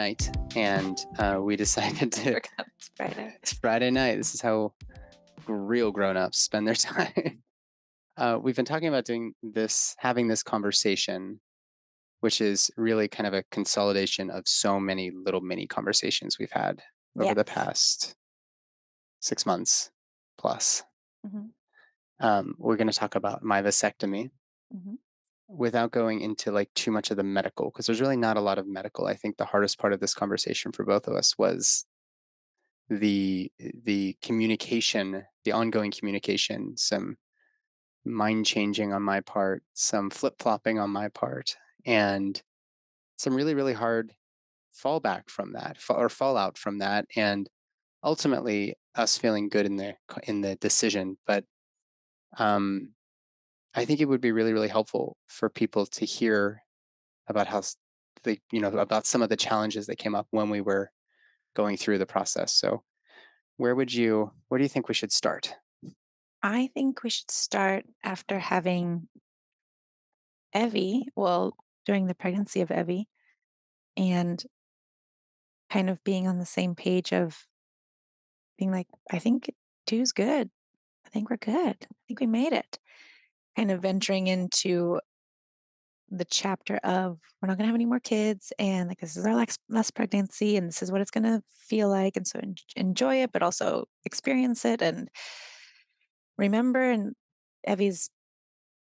night, and we decided to. Forgot it's Friday. It's Friday night. This is how real grown-ups spend their time. We've been talking about having this conversation, which is really kind of a consolidation of so many little mini conversations we've had over the Yes. past 6 months plus. Mhm, We're going to talk about my vasectomy mhm. without going into like too much of the medical, because there's really not a lot of medical. I think the hardest part of this conversation for both of us was the communication, the ongoing communication, some mind changing on my part, some flip flopping on my part, and some really really hard fallback from that or fallout from that, and ultimately us feeling good in the decision. But um, I think it would be really really helpful for people to hear about about some of the challenges that came up when we were going through the process. So where do you think we should start? I think we should start after having Evie, well, during the pregnancy of Evie, and kind of being on the same page of being like, "I think 2's good. I think we're good. I think we made it." Kind of venturing into the chapter of, "We're not gonna have any more kids, and, like, this is our last pregnancy, and this is what it's gonna feel like, and so enjoy it, but also experience it, and remember." And Evie's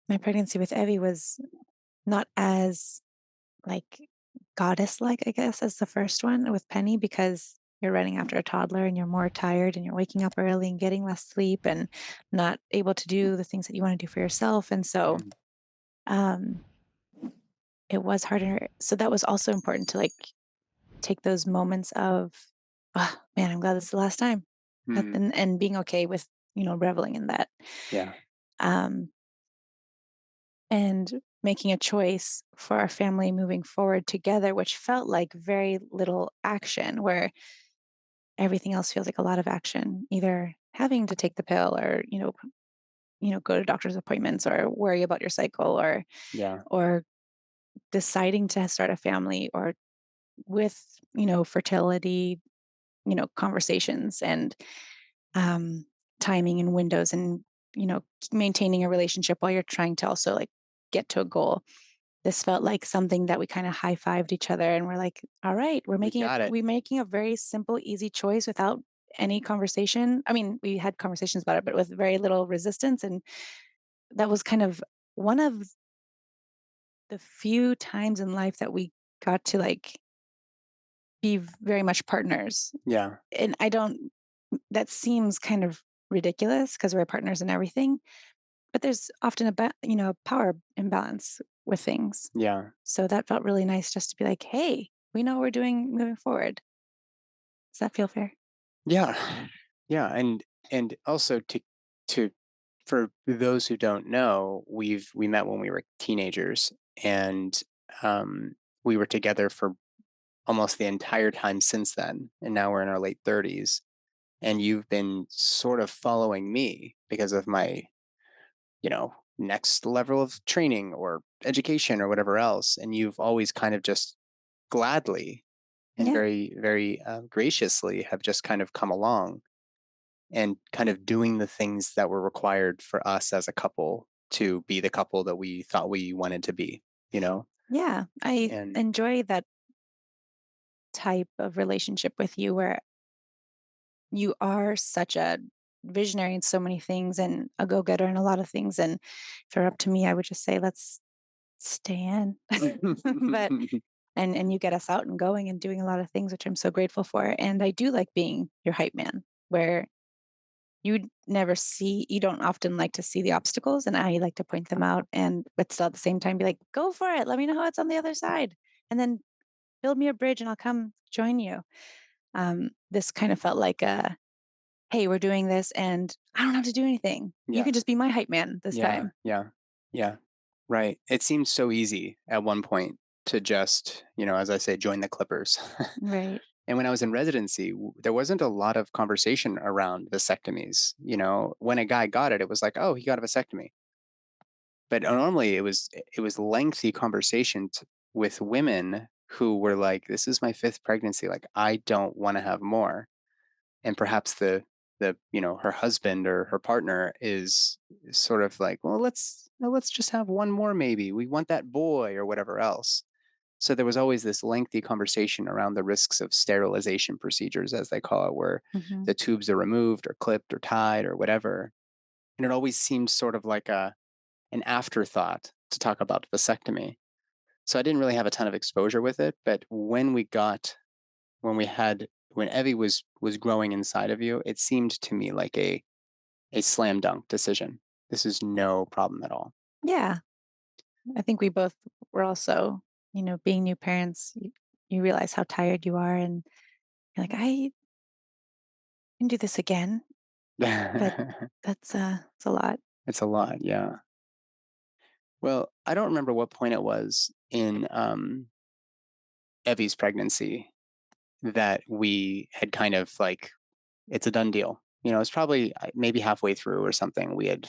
my pregnancy with Evie was not as, like, goddess-like, I guess, as the first one with Penny, because you're running after a toddler and you're more tired and you're waking up early and getting less sleep and not able to do the things that you wanna do for yourself, and so, Mm, um, it was harder. So that was also important to, like, take those moments of, "Oh, man, I'm glad this is the last time," mm, and being okay with, reveling in that. yeah, Um and making a choice for our family moving forward together, which felt like very little action, where everything else feels like a lot of action, either having to take the pill or, go to doctor's appointments or worry about your cycle yeah, or deciding to start a family or with, fertility, conversations and um, timing and windows and, maintaining a relationship while you're trying to also like get to a goal. This felt like something that we kinda high-fived each other and we're like, "All right, we got it. we're making a very simple, easy choice without any conversation." I mean, we had conversations about it, but with very little resistance, and that was kind of one of the few times in life that we got to, like, be very much partners. Yeah, And I don't that seems kind of ridiculous because 'cause we're partners in everything, but there's often a power imbalance with things. yeah, So that felt really nice just to be like, "Hey, we know what we're doing moving forward." Does that feel fair? yeah, yeah, and also to for those who don't know, we met when we were teenagers, and um, we were together for almost the entire time since then, and now we're in our late 30s, and you've been sort of following me because of my next level of training or education or whatever else, and you've always kind of just gladly and Yeah. very very graciously have just kind of come along and kind of doing the things that were required for us as a couple to be the couple that we thought we wanted to be, you know? Yeah. I And enjoy that type of relationship with you where you are such a visionary in so many things and a go-getter in a lot of things, and if it were up to me, I would just say, "Let's stay in." But and you get us out and going and doing a lot of things, which I'm so grateful for, and I do like being your hype man, where you don't often like to see the obstacles, and I like to point them out but still at the same time be like, "Go for it. Let me know how it's on the other side. And then build me a bridge and I'll come join you." This kind of felt like "Hey, we're doing this and I don't have to do anything. You yeah, can just be my hype man this yeah, time." yeah, yeah. Right. It seemed so easy at one point to just, as I say, join the Clippers. Right. And when I was in residency, there wasn't a lot of conversation around vasectomies. When a guy got it, it was like, oh, he got a vasectomy. But normally it was lengthy conversations with women who were like, "This is my fifth pregnancy. Like, I don't want to have more." And perhaps her husband or her partner is sort of like, "Well, let's just have one more. Maybe we want that boy or whatever else." So there was always this lengthy conversation around the risks of sterilization procedures, as they call it, where Mhm. the tubes are removed or clipped or tied or whatever. And it always seemed sort of like an afterthought to talk about vasectomy. So I didn't really have a ton of exposure with it, but when Evie was growing inside of you, it seemed to me like a slam dunk decision. This is no problem at all. Yeah. I think we both were also, being new parents, you realize how tired you are and you're like, I can do this again, but it's a lot. It's a lot, yeah. Well, I don't remember what point it was in Evie's pregnancy that we had kind of like, it's a done deal. It's probably maybe halfway through or something. We had,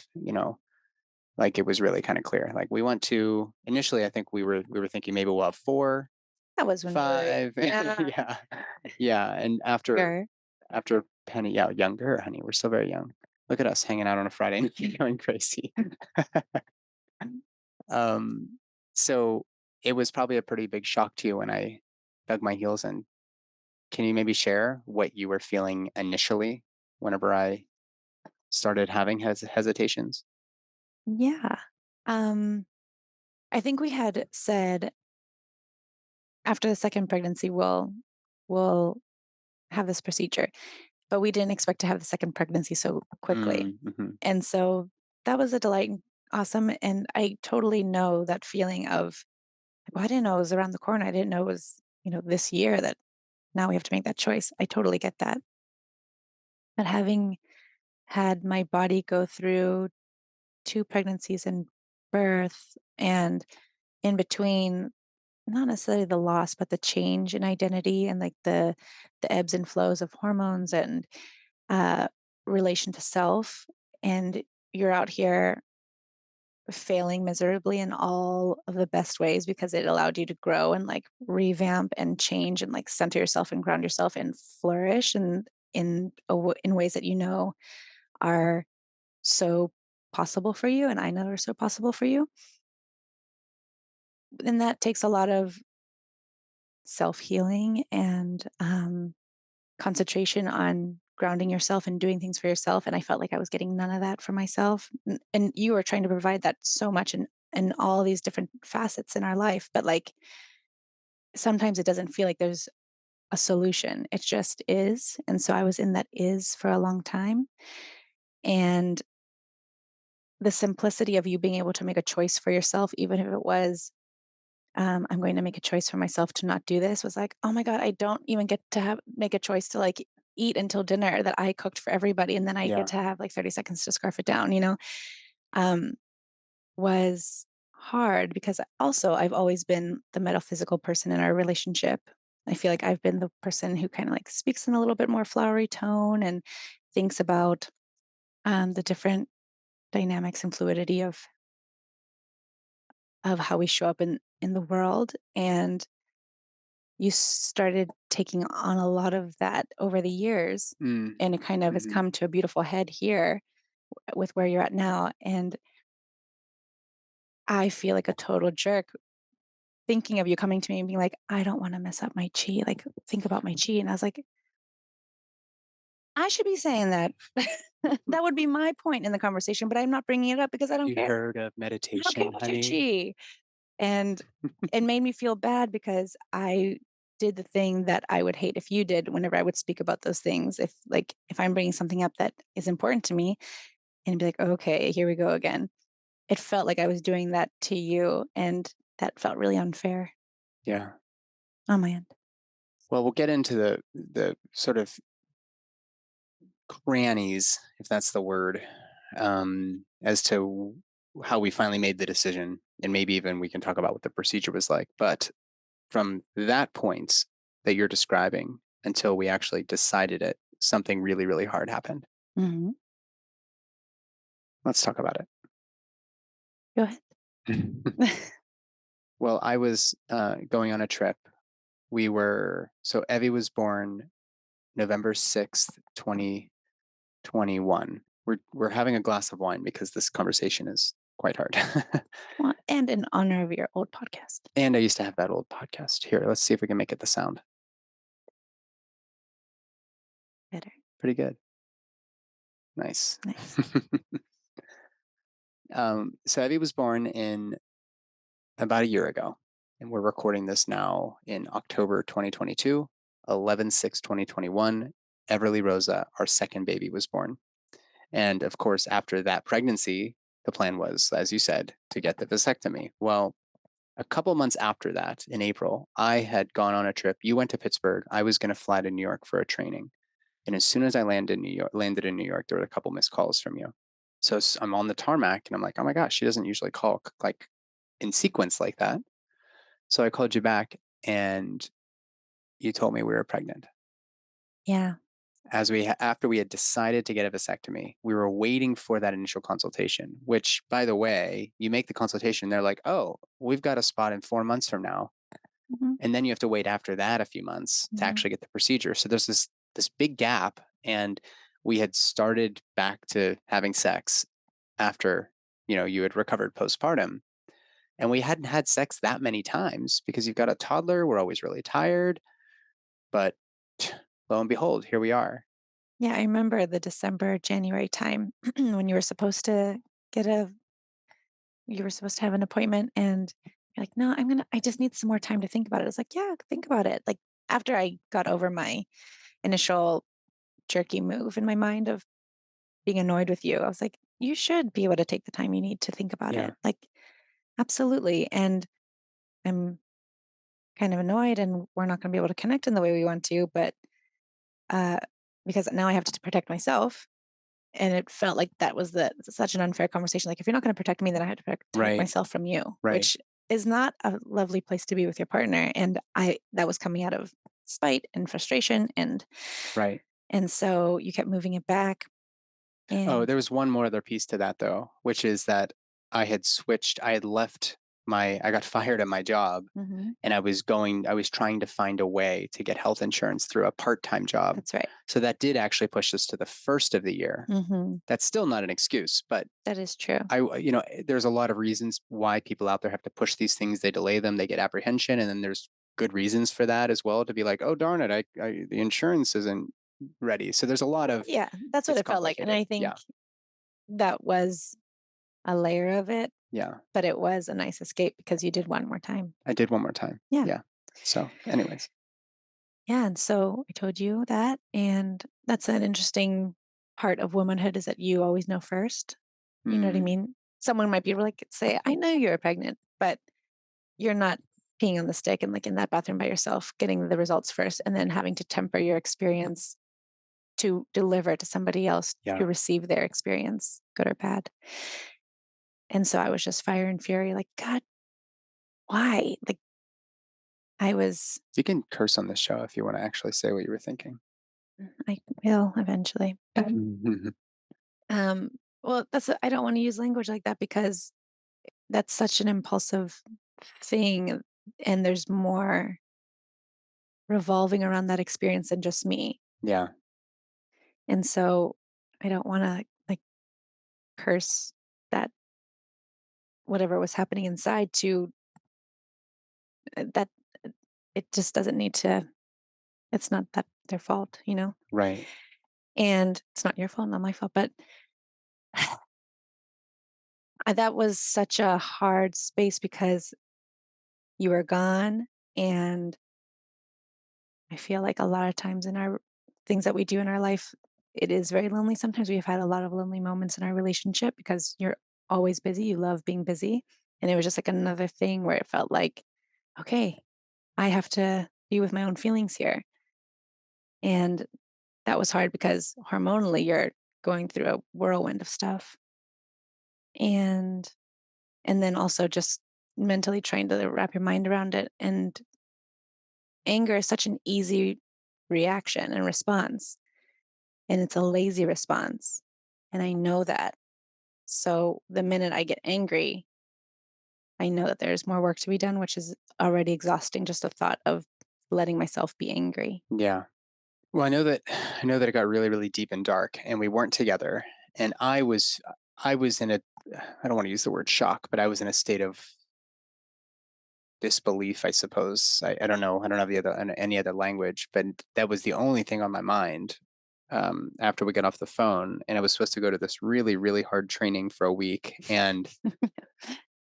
like it was really kind of clear. Like we want to initially, I think we were thinking maybe we'll have four, That was when we were 5. Yeah. Yeah. And after younger. after Penny, yeah, younger, honey, we're still very young. Look at us hanging out on a Friday and going crazy. Um, so it was probably a pretty big shock to you when I dug my heels in. Can you maybe share what you were feeling initially whenever I started having hesitations? Yeah. Um, I think we had said after the second pregnancy, we'll have this procedure, but we didn't expect to have the second pregnancy so quickly. Mm, mhm. And so that was a delight and awesome. And I totally know that feeling of, well, I didn't know it was around the corner. I didn't know it was, this year that now we have to make that choice. I totally get that. But having had my body go through two pregnancies and birth, and in between, not necessarily the loss, but the change in identity and like the ebbs and flows of hormones and uh, relation to self. And you're out here failing miserably in all of the best ways because it allowed you to grow and like revamp and change and like center yourself and ground yourself and flourish and in ways that are so possible for you and I know are so possible for you. And that takes a lot of self-healing and concentration on grounding yourself and doing things for yourself, and I felt like I was getting none of that for myself. And you were trying to provide that so much in all these different facets in our life, but like sometimes it doesn't feel like there's a solution. It just is. And so I was in that is for a long time. And the simplicity of you being able to make a choice for yourself, even if it was, I'm going to make a choice for myself to not do this, was like, oh my God, I don't even get to make a choice to like eat until dinner that I cooked for everybody. And then I get Yeah. to have like 30 seconds to scarf it down, um, was hard because also I've always been the metaphysical person in our relationship. I feel like I've been the person who kind of like speaks in a little bit more flowery tone and thinks about the different dynamics and fluidity of how we show up in the world. And you started taking on a lot of that over the years, Mm, and it kind of has mhm. come to a beautiful head here with where you're at now. And I feel like a total jerk thinking of you coming to me and being like, I don't want to mess up my chi. Like, think about my chi. And I was like, I should be saying that. That would be my point in the conversation, but I'm not bringing it up because I don't You care. heard of I don't care meditation, about your honey? chi. And it made me feel bad because I did the thing that I would hate if you did whenever I would speak about those things. If I'm bringing something up that is important to me and be like, okay, here we go again. It felt like I was doing that to you, and that felt really unfair Yeah. on my end. Well, we'll get into the sort of crannies, if that's the word, as to how we finally made the decision, and maybe even we can talk about what the procedure was like. But from that point that you're describing until we actually decided it, something really, really hard happened. Mhm. Let's talk about Go ahead. it. Well, I was going on a trip so Evie was born November 6th, 2021. We're having a glass of wine because this conversation is quite hard. Well, and in honor of your old podcast. And I used to have that old podcast. Here, let's see if we can make it the sound. Better. Pretty good. Nice. Nice. So Evie was born in about a year ago, and we're recording this now in October 2022, 11/6/2021. Everly Rosa, our second baby, was born. And of course, after that pregnancy, the plan was, as you said, to get the vasectomy. Well, a couple months after that, in April, I had gone on a trip. You went to Pittsburgh. I was going to fly to New York for a training. And as soon as I landed in New York, there were a couple missed calls from you. So I'm on the tarmac and I'm like, oh my gosh, she doesn't usually call like in sequence like that. So I called you back and you told me we were pregnant. Yeah. After we had decided to get a vasectomy, we were waiting for that initial consultation, which by the way, you make the consultation, they're like, oh, we've got a spot in 4 months from now. Mhm. And then you have to wait after that a few months to Mhm. actually get the procedure. So there's this big gap. And we had started back to having sex after, you had recovered postpartum. And we hadn't had sex that many times because you've got a toddler. We're always really tired. But lo and behold, here we are. Yeah, I remember the December, January time when get a you were supposed to have an appointment and you're like, "No, I just need some more time to think about it." It's like, "Yeah, think about it." Like after I got over my initial jerky move in my mind of being annoyed with you, I was like, "You should be able to take the time you need to think about Yeah. it." Like, absolutely. And I'm kind of annoyed and we're not going to be able to connect in the way we want to, but uh because now I have to protect myself. And it felt like that was such an unfair conversation. Like, if you're not going to protect me, then I have to protect Right. myself from you, Right. which is not a lovely place to be with your partner. And that was coming out of spite and frustration. Right. And so you kept moving it back. Oh, And there was one more other piece to that though, which is that I had left I got fired at my job Mhm, and I was trying to find a way to get health insurance through a part-time job. that's right. So that did actually push us to the first of the year. Hmm. That's still not an excuse, but That is true. there's a lot of reasons why people out there have to push these things. They delay them, they get apprehension, and then there's good reasons for that as well to be like, oh darn it, the insurance isn't ready. So there's a lot of Yeah, that's what it's it felt like. And complicated. I think Yeah. that was a layer of it, Yeah. but it was a nice escape because you did one more time. I did one more time. Yeah. Yeah. So, anyways. Yeah, and so I told you that, and that's an interesting part of womanhood is that you always know first. You know what I Mm, mean? Someone might be like, say, I know you're pregnant, but you're not peeing on the stick and like in that bathroom by yourself, getting the results first, and then having to temper your experience to deliver to somebody else yeah. to receive their experience, good or bad. And so I was just fire and fury, like, God, why? Like I was, You can curse on this show if you want to actually say what you were thinking. I will eventually. Mhm. Um, well, I don't want to use language like that because that's such an impulsive thing, and there's more revolving around that experience than just me. Yeah. And so I don't want to like curse that whatever was happening inside to that it just doesn't need to it's not that their fault, you know? Right. And it's not your fault, not my fault, but that was such a hard space because you were gone. And I feel like a lot of times in our things that we do in our life, it is very lonely. Sometimes we've had a lot of lonely moments in our relationship because you're always busy. You love being busy. And it was just like another thing where it felt like, okay, I have to be with my own feelings here. And that was hard because hormonally you're going through a whirlwind of stuff. And then also just mentally trying to wrap your mind around it. And anger is such an easy reaction and response, and it's a lazy response. And I know that. So the minute I get angry, I know that there's more work to be done, which is already exhausting. Just the thought of letting myself be angry. Yeah. Well, I know that it got really, really deep and dark, and we weren't together, and I was in a I don't wanna use the word shock, but I was in a state of disbelief, I suppose. I don't know. I don't have the other any other language, but that was the only thing on my mind, after we got off the phone, and I was supposed to go to this really, really hard training for a week, and,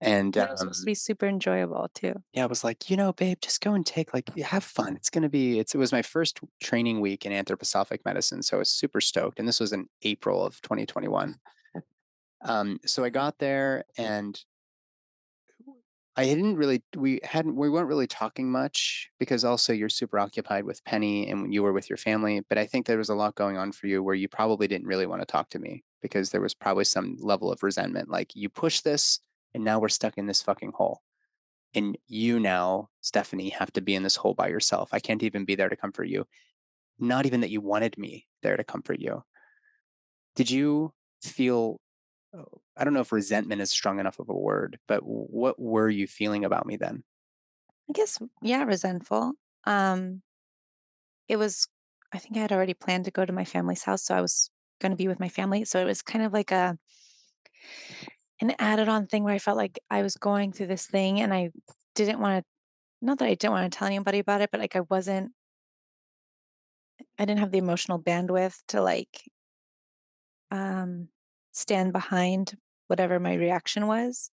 And it was supposed to be super enjoyable too. yeah, I was like, "You know, babe, just go and take like have fun. It's gonna be it was my first training week in anthroposophic medicine, so I was super stoked, and this was in April of 2021. So I got there and I didn't really we weren't really talking much because also you're super occupied with Penny and you were with your family, but I think there was a lot going on for you where you probably didn't really want to talk to me because there was probably some level of resentment. Like you push this and now we're stuck in this fucking hole. And you now, Stephanie, have to be in this hole by yourself. I can't even be there to comfort you. Not even that you wanted me there to comfort you. Did you feel I don't know if resentment is strong enough of a word, but what were you feeling about me then? I guess, yeah, resentful. Um, it was, I think I had already planned to go to my family's house, so I was going to be with my family. So it was kind of like an added on thing where I felt like I was going through this thing and I didn't want to, not that I didn't want to tell anybody about it, but like I didn't have the emotional bandwidth to um, stand behind whatever my reaction was.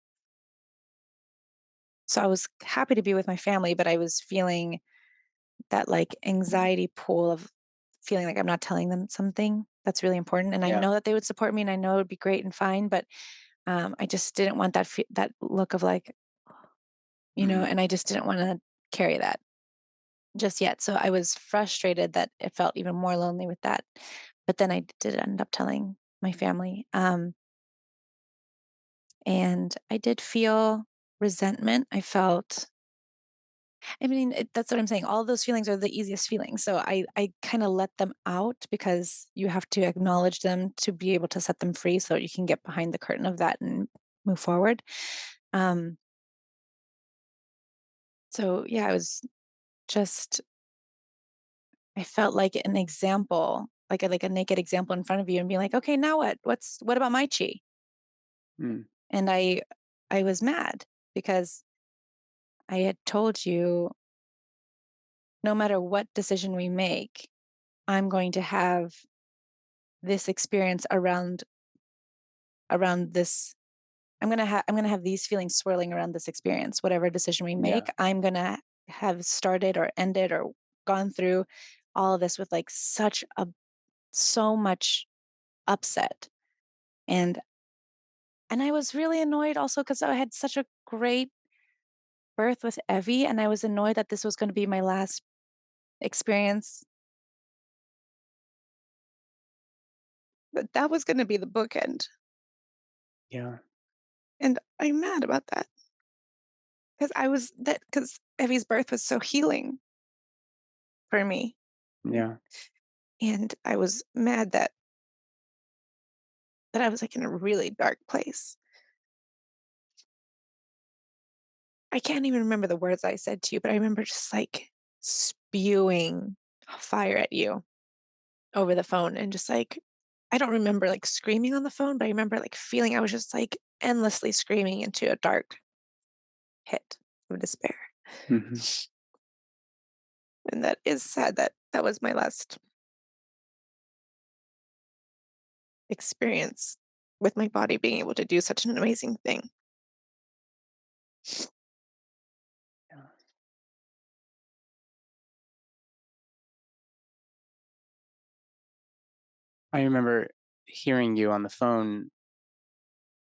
So I was happy to be with my family, but I was feeling that like anxiety pool of feeling like I'm not telling them something that's really important. And I Yeah. know that they would support me and I know it would be great and fine, but I just didn't want that look of like, Mhm. and I just didn't want to carry that just yet. So I was frustrated that it felt even more lonely with that. But then I did end up telling my family. And I did feel resentment. I mean, that's what I'm saying. All those feelings are the easiest feelings. So I kind of let them out because you have to acknowledge them to be able to set them free so you can get behind the curtain of that and move forward. Um, so yeah, I was just, I felt like an example, like a naked example in front of you and being like, okay, now what? What about my chi? Mm. And I was mad because I had told you no matter what decision we make, I'm going to have this experience around this. I'm gonna have these feelings swirling around this experience. Whatever decision we make, Yeah. I'm gonna have started or ended or gone through all of this with like so much upset. And I was really annoyed also because I had such a great birth with Evie, and I was annoyed that this was going to be my last experience. But that was going to be the bookend, Yeah. and I'm mad about that. Because Evie's birth was so healing for me, Yeah. and I was mad that I was, like, in a really dark place. I can't even remember the words I said to you, but I remember just, like, spewing fire at you over the phone and just, like I don't remember, like, screaming on the phone, but I remember, like, feeling I was just, like, endlessly screaming into a dark pit of despair, Mhm. and that is sad that that was my last experience with my body being able to do such an amazing thing. Yeah. I remember hearing you on the phone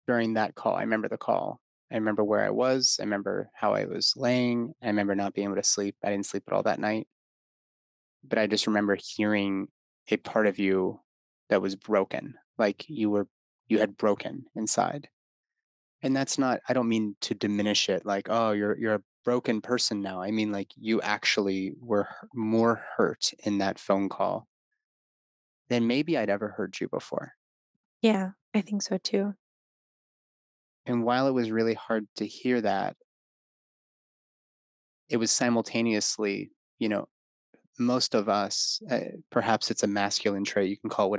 during that call. I remember the call. I remember where I was. I remember how I was laying. I remember not being able to sleep. I didn't sleep at all that night. But I just remember hearing a part of you that was broken. Like you had broken inside. And that's not I don't mean to diminish it like, "Oh, you're a broken person now." I mean, like, you actually were more hurt in that phone call than maybe I'd ever heard you before. Yeah, I think so too. And while it was really hard to hear that, it was simultaneously, you know most of us, perhaps it's a masculine trait, you can call it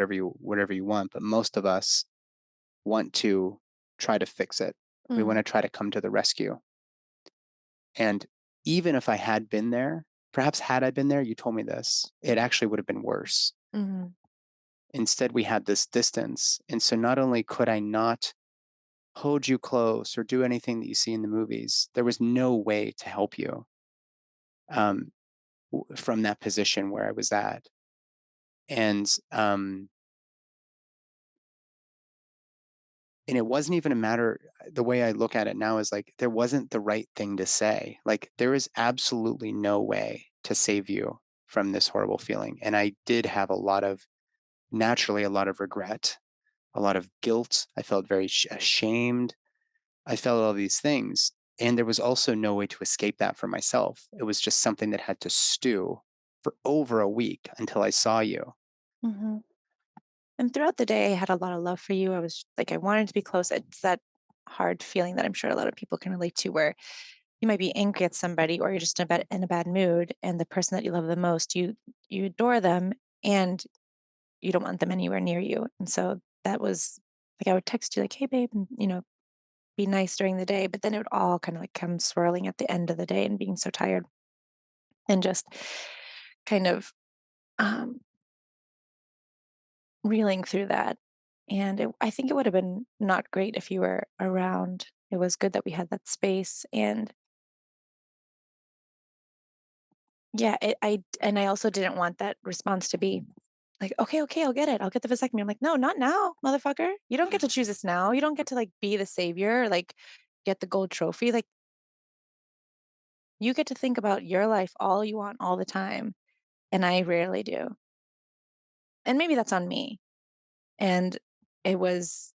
whatever you want, but most of us want to try to fix it. We want Mm, to try to come to the rescue. And even if I had been there, perhaps had I been there, you told me this, it actually would have been worse. mhm, Instead, we had this distance. And so not only could I not hold you close or do anything that you see in the movies, there was no way to help you um, from that position where I was at. And and it wasn't even a matter, the way I look at it now is like there wasn't the right thing to say. Like there is absolutely no way to save you from this horrible feeling. And I did have naturally a lot of regret, a lot of guilt. I felt very ashamed. I felt all these things. And there was also no way to escape that for myself. It was just something that had to stew for over a week until I saw you. mhm. And throughout the day, I had a lot of love for you. I was like, I wanted to be close. It's that hard feeling that I'm sure a lot of people can relate to, where you might be angry at somebody, or you're just in a bad mood, and the person that you love the most, you adore them, and you don't want them anywhere near you. And so that was like, I would text you like, "Hey, babe," and be nice during the day, but then it would all kind of like come swirling at the end of the day, and being so tired, and just kind of um, reeling through that. And I think it would have been not great if you were around. It was good that we had that space. And yeah, and I also didn't want that response to be like, okay, okay, I'll get it. I'll get the vasectomy. I'm like, no, not now, motherfucker. You don't get to choose this now. You don't get to like be the savior, like get the gold trophy. Like, you get to think about your life all you want all the time. And I rarely do. And maybe that's on me. And it was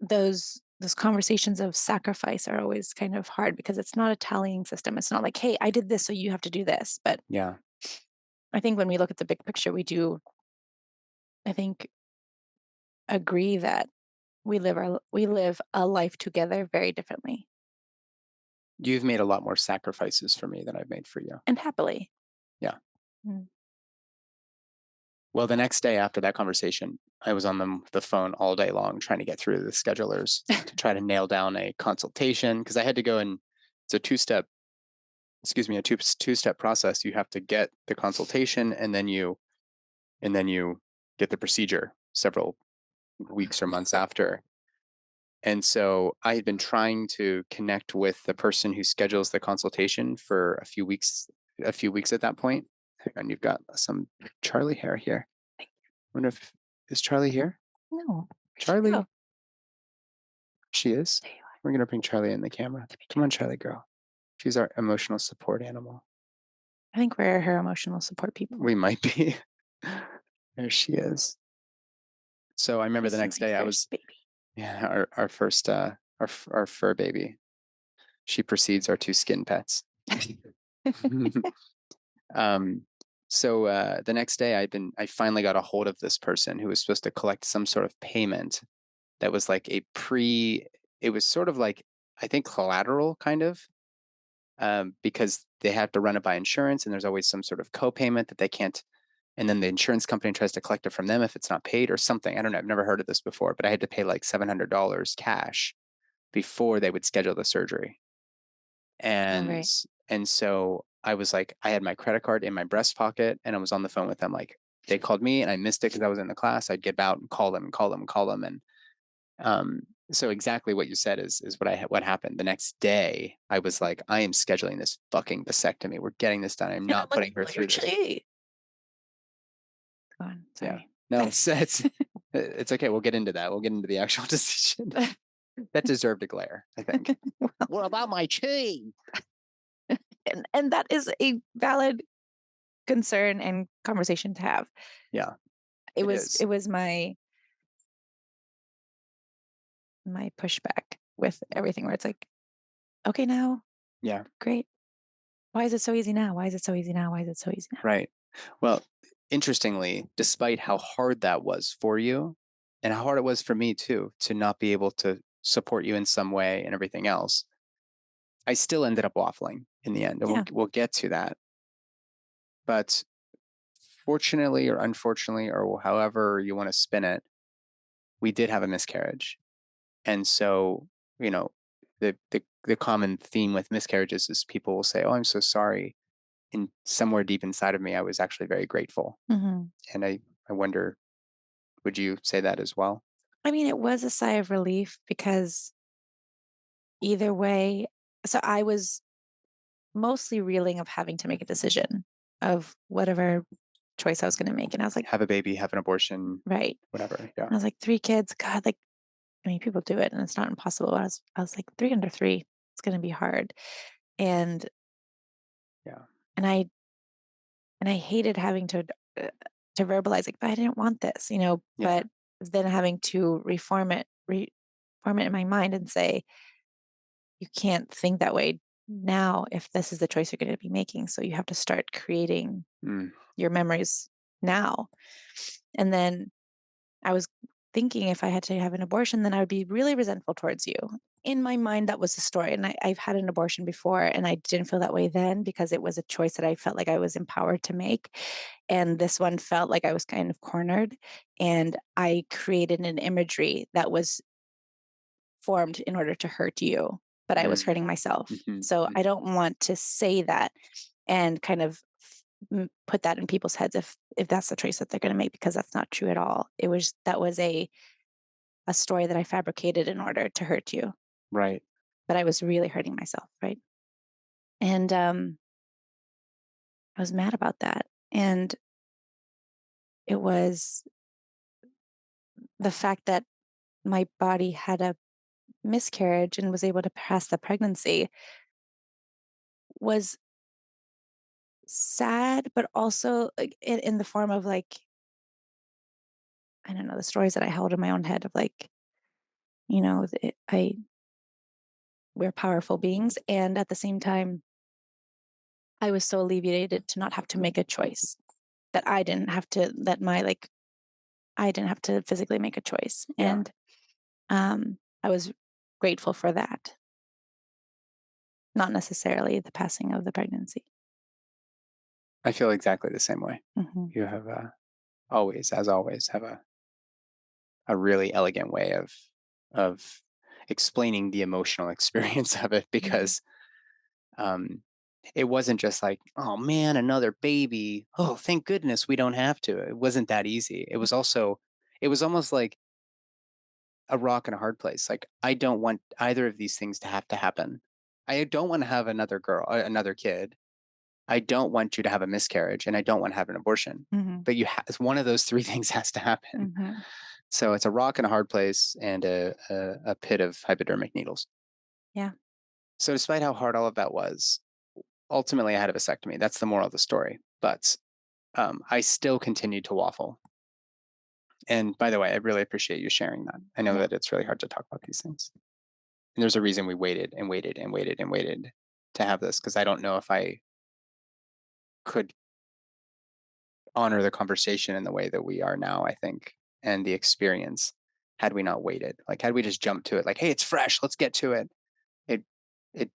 those conversations of sacrifice are always kind of hard, because it's not a tallying system. It's not like, hey, I did this, so you have to do this. But Yeah. I think when we look at the big picture, we do, I think, agree that we live a life together very differently You've made a lot more sacrifices for me than I've made for you. and happily. Yeah. Mm. Well, the next day after that conversation, I was on the phone all day long trying to get through the schedulers to try to nail down a consultation because I had to go and it's a two-step process. You have to get the consultation and then you get the procedure several weeks or months after. And so I had been trying to connect with the person who schedules the consultation for a few weeks at that point. Hang on, you've got some Charlie hair here. Wonder if is Charlie here? No, where'd she go? Charlie, she is. There you are. We're gonna bring Charlie in the camera. Come on, Charlie girl. She's our emotional support animal. I think we're her emotional support people. We might be. There she is. So I remember This the is next my day I first was baby. yeah, our first our fur baby. She precedes our two skin pets. um the next day I finally got a hold of this person who was supposed to collect some sort of payment that was like it was sort of like I think collateral kind of because they have to run it by insurance and there's always some sort of co-payment that they can't and then the insurance company tries to collect it from them if it's not paid or something. I don't know. I've never heard of this before, but I had to pay like $700 cash before they would schedule the surgery. All And right. and so I was like, I had my credit card in my breast pocket and I was on the phone with them. Like they called me and I missed it because I was in the class. I'd get out and call them and call them and call them. And um, so exactly what you said is what happened. The next day, I was like, I am scheduling this fucking vasectomy. We're getting this done. I'm And I'm not looking putting her at your through this. tree. Go on. Yeah. Sorry. No, it's okay. We'll get into that. We'll get into the actual decision. That deserved a glare, I think. What about my chi? And that is a valid concern and conversation to have. Yeah, It it was is. it was my pushback with everything, where it's like, okay, now, Yeah, great. Why is it so easy now? Why is it so easy now? Why is it so easy now? right. Well, interestingly, despite how hard that was for you and how hard it was for me too, to not be able to support you in some way and everything else, I still ended up waffling in the end. And we'll Yeah. we'll get to that. But fortunately or unfortunately, or however you want to spin it, we did have a miscarriage. And so, you know, the common theme with miscarriages is people will say, "Oh, I'm so sorry." And somewhere deep inside of me, I was actually very grateful. Mhm. And I wonder, would you say that as well? I mean, it was a sigh of relief because either way, so I was mostly reeling of having to make a decision of whatever choice I was gonna make, and I was like, Have a baby, have an abortion, "Right." whatever. Yeah. I was like, "3 kids, God, like, I mean, people do it and it's not impossible." I was like, "3 under 3, it's gonna be hard." And Yeah. and I and I hated having uh, to verbalize, like, "But I didn't want this," Yeah. but then having to reform it in my mind and say, "You can't think that way now if this is the choice you're gonna be making, so you have to start creating Mm, your memories now." And then I was thinking if I had to have an abortion, then I would be really resentful towards you. In my mind, that was the story. And I've had an abortion before, and I didn't feel that way then because it was a choice that I felt like I was empowered to make. And this one felt like I was kind of cornered. And I created an imagery that was formed in order to hurt you, but I was mm, hurting myself. mhm, So I mhm. don't want to say that and kind of put that in people's heads if that's the choice that they're going to make because that's not true at all. That was a story that I fabricated in order to hurt you, Right. but I was really hurting myself, right? And I was mad about that. And it was the fact that my body had a miscarriage and was able to pass the pregnancy was sad, but also like in the form of like, I don't know, the stories that I held in my own head of like, we're powerful beings. And at the same time, I was so alleviated to not have to make a choice that I didn't have to, that my like I didn't have to physically make a choice, Yeah. and, I was grateful for that, not necessarily the passing of the pregnancy. I feel exactly the same way. Mhm. You have always, as always, have a really elegant way of explaining the emotional experience of it Mhm. because um, it wasn't just like, oh man, another baby. Oh, thank goodness we don't have to. It wasn't that easy. It was also, it was almost like a rock and a hard place. Like, I don't want either of these things to happen. I don't want to have another kid. I don't want you to have a miscarriage, and I don't want to have an abortion. Mhm. But one of those three things has to happen. Mhm. So it's a rock and a hard place, and a pit of hypodermic needles. Yeah. So despite how hard all of that was, ultimately I had a vasectomy. That's the moral of the story. But I still continued to waffle. And by the way, I really appreciate you sharing that. I know Yeah. that it's really hard to talk about these things. And there's a reason we waited and waited and waited and waited to have this because I don't know if I could honor the conversation in the way that we are now, I think, and the experience had we not waited. Like, had we just jumped to it, like, hey, it's fresh, let's get to it. It, it,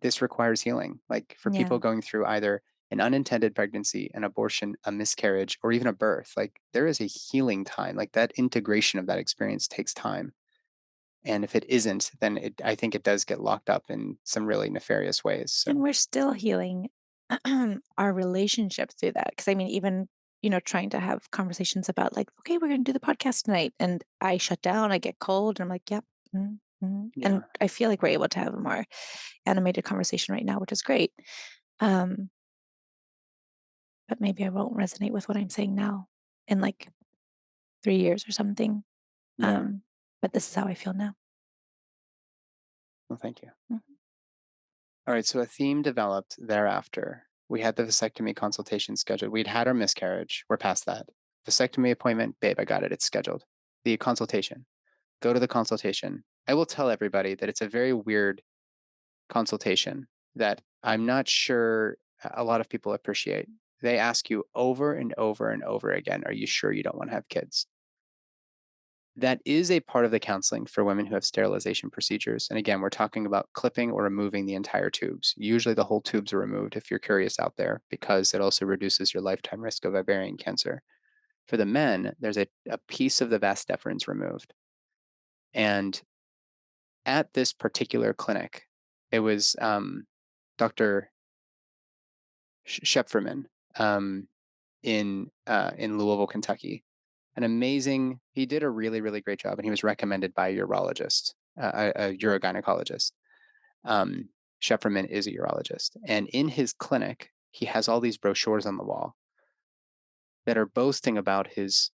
this requires healing. Like, for Yeah. people going through either an unintended pregnancy, an abortion, a miscarriage, or even a birth, like, there is a healing time. Like, that integration of that experience takes time. And if it isn't, then I think it does get locked up in some really nefarious ways. And So, we're still healing our relationship through that. Because I mean, even, trying to have conversations about like, "Okay, we're gonna do the podcast tonight," and I shut down, I get cold, and I'm like, "Yep, mhm, mhm," and yeah, I feel like we're able to have a more animated conversation right now, which is great. Um, but maybe I won't resonate with what I'm saying now in like 3 years or something. yeah. Um, but this is how I feel now. Well, thank you. Mhm. All right, so a theme developed thereafter. We had the vasectomy consultation scheduled. We'd had our miscarriage. We're past that. Vasectomy appointment, babe, I got it. It's scheduled. The consultation. Go to the consultation. I will tell everybody that it's a very weird consultation that I'm not sure a lot of people appreciate. They ask you over and over and over again, are you sure you don't want to have kids? That is a part of the counseling for women who have sterilization procedures. And again, we're talking about clipping or removing the entire tubes. Usually the whole tubes are removed if you're curious out there, because it also reduces your lifetime risk of ovarian cancer. For the men, there's a piece of the vas deferens removed. And at this particular clinic, it was Dr. Shepferman um, in Louisville, Kentucky. An amazing. He did a really really great job, and he was recommended by a urologist, a urogynecologist. Um, Shefferman is a urologist, and in his clinic, he has all these brochures on the wall that are boasting about his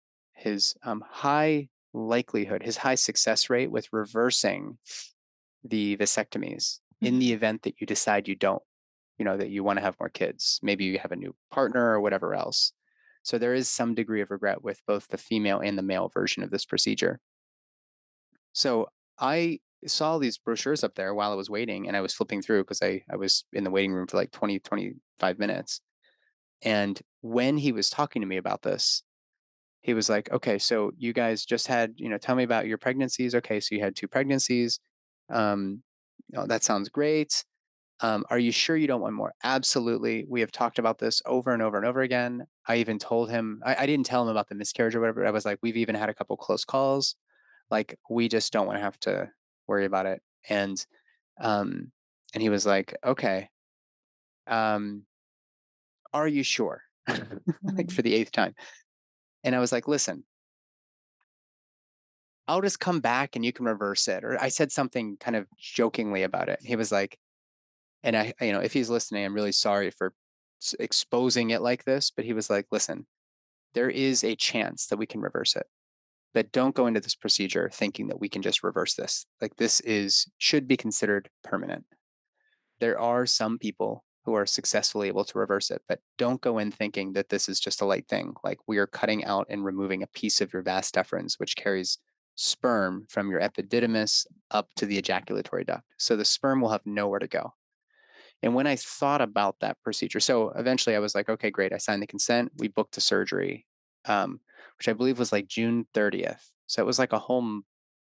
high likelihood, his high success rate with reversing the vasectomies in the Mhm. event that you decide you don't, that you want to have more kids. Maybe you have a new partner or whatever else. So there is some degree of regret with both the female and the male version of this procedure. So I saw these brochures up there while I was waiting, and I was flipping through because I was in the waiting room for like 20, 25 minutes. And when he was talking to me about this, he was like, okay, so you guys just had, tell me about your pregnancies. Okay, so you had two pregnancies. Um, that sounds great. Are you sure you don't want more? Absolutely. We have talked about this over and over and over again. I even told him, I didn't tell him about the miscarriage or whatever. I was like, we've even had a couple close calls. Like, we just don't want to have to worry about it. Um, and he was like, okay, um, are you sure? Like Mhm. for the eighth time. And I was like, listen, I'll just come back and you can reverse it. Or I said something kind of jokingly about it. He was like, and if he's listening, I'm really sorry for exposing it like this, but he was like, listen, there is a chance that we can reverse it, but don't go into this procedure thinking that we can just reverse this. Like, this is should be considered permanent. There are some people who are successfully able to reverse it, but don't go in thinking that this is just a light thing. Like, we are cutting out and removing a piece of your vas deferens, which carries sperm from your epididymis up to the ejaculatory duct. So the sperm will have nowhere to go. And when I thought about that procedure, so eventually I was like, okay, great. I signed the consent. We booked the surgery, um, which I believe was like June 30th. So it was like a whole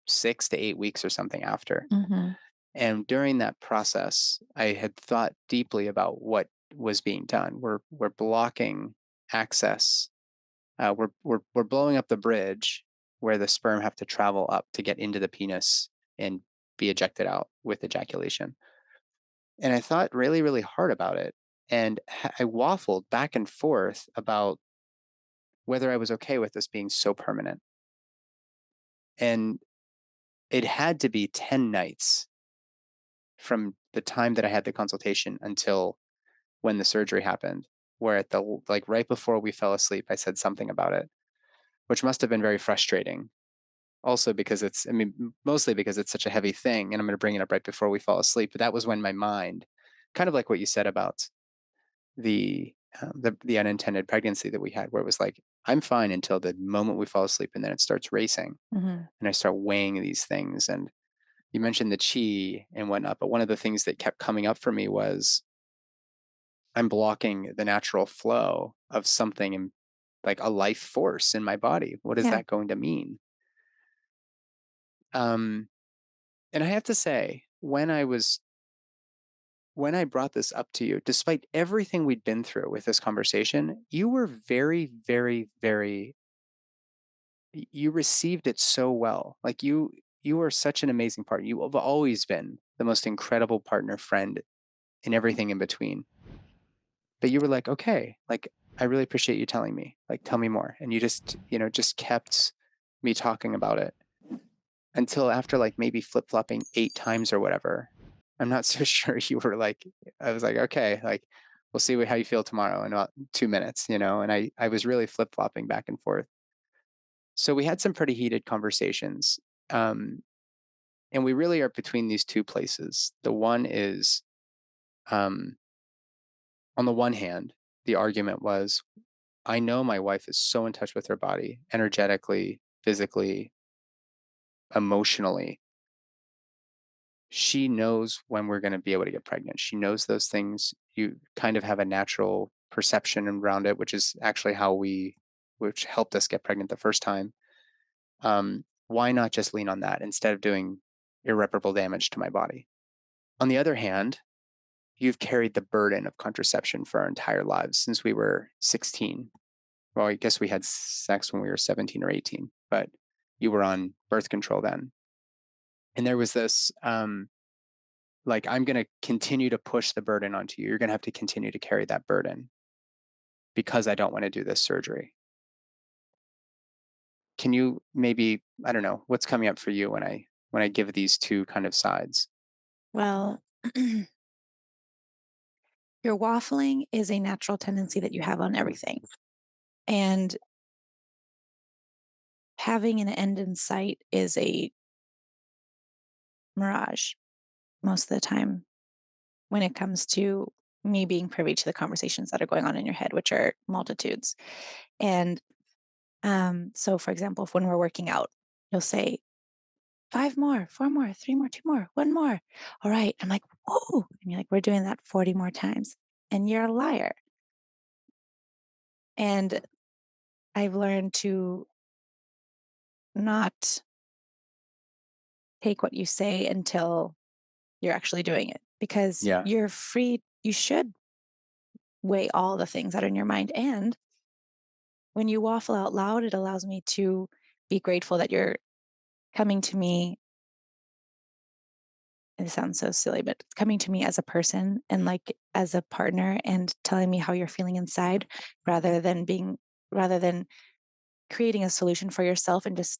6 to 8 weeks or something after. Mhm. And during that process, I had thought deeply about what was being done. We're blocking access. We're blowing up the bridge where the sperm have to travel up to get into the penis and be ejected out with ejaculation. And I thought really, really hard about it. And I waffled back and forth about whether I was okay with this being so permanent. And it had to be 10 nights from the time that I had the consultation until when the surgery happened, where at the like right before we fell asleep, I said something about it, which must have been very frustrating. Also, because mostly because it's such a heavy thing, and I'm going to bring it up right before we fall asleep. But that was when my mind, kind of like what you said about the unintended pregnancy that we had, where it was like, I'm fine until the moment we fall asleep, and then it starts racing, Mhm. and I start weighing these things. And you mentioned the chi and whatnot, but one of the things that kept coming up for me was I'm blocking the natural flow of something in, like, a life force in my body. What is Yeah. that going to mean? Um, and I have to say, when I brought this up to you, despite everything we'd been through with this conversation, you were very, very, very you received it so well. Like, you are such an amazing partner. You have always been the most incredible partner, friend, and everything in between. But you were like, okay, like, I really appreciate you telling me. Like, tell me more. And you just kept me talking about it until after like maybe flip flopping 8 times or whatever. I'm not so sure you were like, I was like, okay, like, we'll see how you feel tomorrow in about 2 minutes, and I was really flip flopping back and forth. So we had some pretty heated conversations. Um, and we really are between these two places. The one is, um, on the one hand, the argument was, I know my wife is so in touch with her body, energetically, physically, emotionally. She knows when we're going to be able to get pregnant. She knows those things. You kind of have a natural perception around it, which is actually which helped us get pregnant the first time. Why not just lean on that instead of doing irreparable damage to my body? On the other hand, you've carried the burden of contraception for our entire lives since we were 16. Well, I guess we had sex when we were 17 or 18, but you were on birth control then. And there was this, like, I'm going to continue to push the burden onto you. You're going to have to continue to carry that burden because I don't want to do this surgery. Can you maybe, I don't know, what's coming up for you when I give these two kind of sides? Well, your waffling is a natural tendency that you have on everything. And having an end in sight is a mirage most of the time when it comes to me being privy to the conversations that are going on in your head, which are multitudes. And so, for example, if when we're working out, you'll say, five more, four more, three more, two more, one more. All right. I'm like, whoa. And you're like, we're doing that 40 more times. And you're a liar. And I've learned to not take what you say until you're actually doing it because Yeah. you're free. You should weigh all the things that are in your mind. And when you waffle out loud, it allows me to be grateful that you're coming to me. It sounds so silly, but coming to me as a person and like as a partner and telling me how you're feeling inside rather than being, rather than creating a solution for yourself and just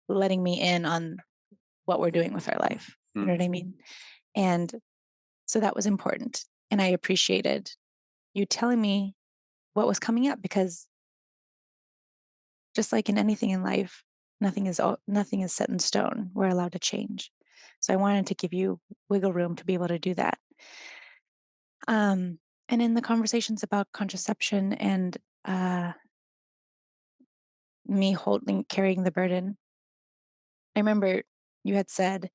letting me in on what we're doing with our life. You know Mm. what I mean? And so that was important. And I appreciated you telling me what was coming up because just like in anything in life, nothing is set in stone. We're allowed to change. So I wanted to give you wiggle room to be able to do that. And in the conversations about contraception and uh, me holding carrying the burden, I remember you had said,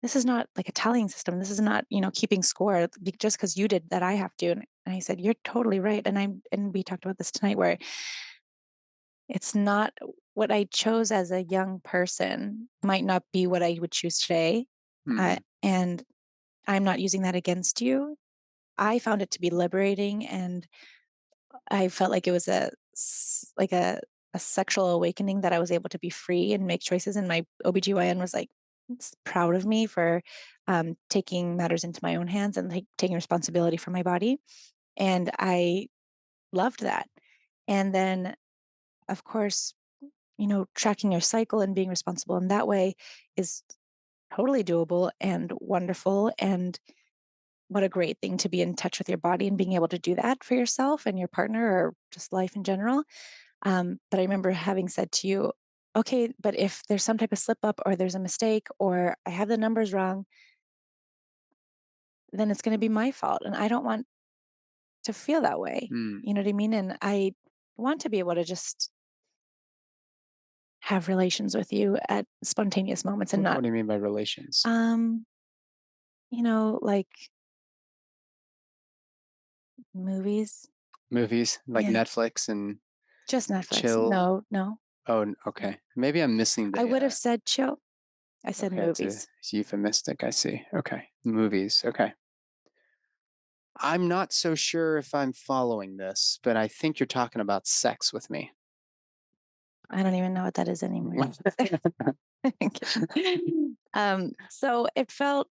"This is not like a tallying system. This is not keeping score. Just because you did that, I have to." And I said, "You're totally right." And we talked about this tonight, where it's not what I chose as a young person might not be what I would choose today. Mm. And I'm not using that against you. I found it to be liberating, and I felt like it was a sexual awakening that I was able to be free and make choices. And my OBGYN was like proud of me for taking matters into my own hands and like taking responsibility for my body. And I loved that. And then, of course, tracking your cycle and being responsible in that way is totally doable and wonderful. And what a great thing to be in touch with your body and being able to do that for yourself and your partner or just life in general. But I remember having said to you, okay, but if there's some type of slip up or there's a mistake or I have the numbers wrong, then it's going to be my fault. And I don't want to feel that way. Mm. You know what I mean? And I want to be able to just have relations with you at spontaneous moments and What not, do you mean by relations? um, like movies. Movies like Yeah. Netflix and Just Netflix. chill? No, no, Oh, no. okay. Maybe I'm missing I the, would have said chill. I said okay, movies. it's euphemistic, I see. Okay. Movies, okay. I'm not so sure if I'm following this, but I think you're talking about sex with me. I don't even know what that is anymore. I'm kidding. So it felt,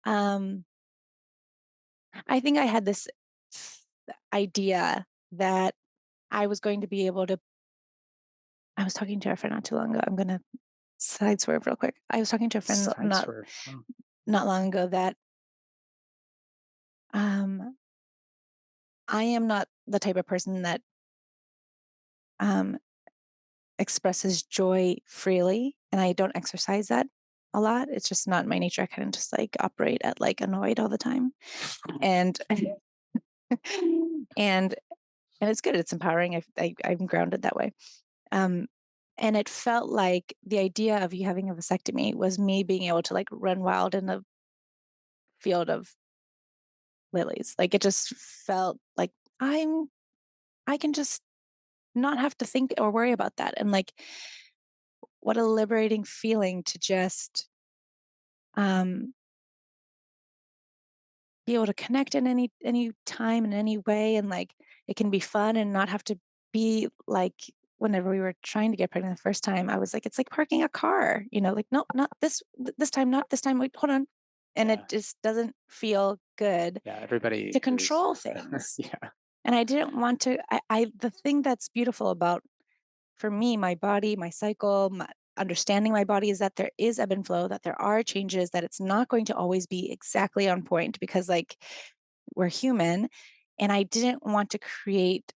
um, I think I had this idea that I was going to be able to. I was talking to a friend not too long ago. I'm going to side swerve real quick. I was talking to a friend Side swerve. Oh. not long ago that um, I am not the type of person that um, expresses joy freely, and I don't exercise that a lot. It's just not my nature. I kind of just like operate at like annoyed all the time, and and it's good. It's empowering. I'm grounded that way. Um, and it felt like the idea of you having a vasectomy was me being able to like run wild in the field of lilies. Like it just felt like I'm I can just not have to think or worry about that. And like what a liberating feeling to just um, be able to connect in any time in any way, and like it can be fun and not have to be like whenever we were trying to get pregnant the first time. I was like, it's like parking a car, like no, not this time, not this time. Wait, hold on, and it Yeah. just doesn't feel good Yeah. Everybody to is, control things. yeah. And I didn't want to. I the thing that's beautiful about for me, my body, my cycle, understanding my body is that there is ebb and flow, that there are changes, that it's not going to always be exactly on point because, like, we're human. And I didn't want to create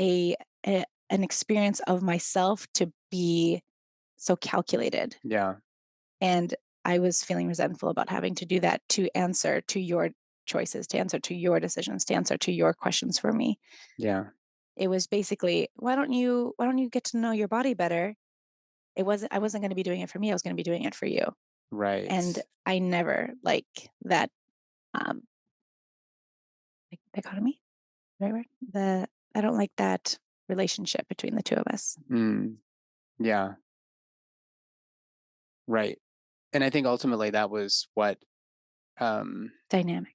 a, an experience of myself to be so calculated. Yeah. And I was feeling resentful about having to do that to answer to your choices, to answer to your decisions, to answer to your questions for me. Yeah. It was basically, why don't you get to know your body better? I wasn't gonna be doing it for me, I was gonna be doing it for you, Right. and I never like that, um, like, dichotomy, right word? I don't like that relationship between the 2 of us. Mm, yeah. Right. And I think ultimately that was what, um, Dynamic.